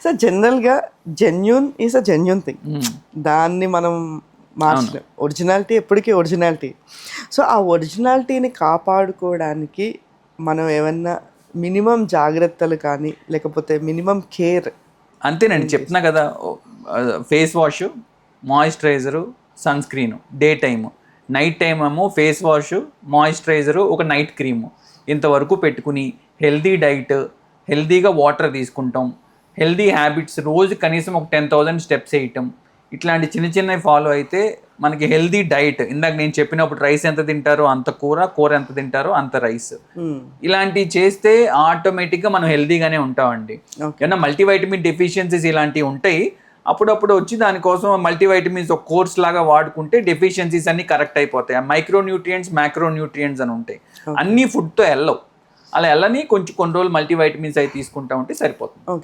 So జనరల్గా genuine is a genuine thing. దాన్ని మనం మార్చలేం. ఒరిజినాలిటీ ఎప్పటికీ ఒరిజినాలిటీ. సో ఆ ఒరిజినాలిటీని కాపాడుకోవడానికి మనం ఏమన్నా మినిమం జాగ్రత్తలు కానీ లేకపోతే మినిమం కేర్. అంతేనండి, చెప్తున్నా కదా, face wash, moisturiser, sunscreen day time, night time ఏమో ఫేస్ వాష్, మాయిశ్చరైజరు, ఒక నైట్ క్రీము, ఇంతవరకు పెట్టుకుని హెల్దీ డైట్, హెల్దీగా వాటర్ తీసుకుంటాం, హెల్దీ హ్యాబిట్స్, రోజు కనీసం ఒక 10,000 స్టెప్స్ వేయటం, ఇట్లాంటి చిన్న చిన్నవి ఫాలో అయితే మనకి హెల్దీ డైట్, ఇందాక నేను చెప్పినప్పుడు రైస్ ఎంత తింటారో అంత కూర, కూర ఎంత తింటారో అంత రైస్, ఇలాంటివి చేస్తే ఆటోమేటిక్గా మనం హెల్దీగానే ఉంటామండి. ఏమన్నా మల్టీవైటమిన్ డెఫిషియన్సీస్ ఇలాంటివి ఉంటాయి, అప్పుడప్పుడు వచ్చి దానికోసం మల్టీవైటమిన్స్ ఒక కోర్స్ లాగా వాడుకుంటే డెఫిషియన్సీస్ అన్ని కరెక్ట్ అయిపోతాయి. మైక్రోన్యూట్రియంట్స్, మ్యాక్రోన్యూట్రియంట్స్ అని ఉంటాయి, అన్ని ఫుడ్తో వెళ్ళవు. అలా వెళ్ళని కొన్ని రోజులు మల్టీవైటమిన్స్ అవి తీసుకుంటా ఉంటే సరిపోతుంది.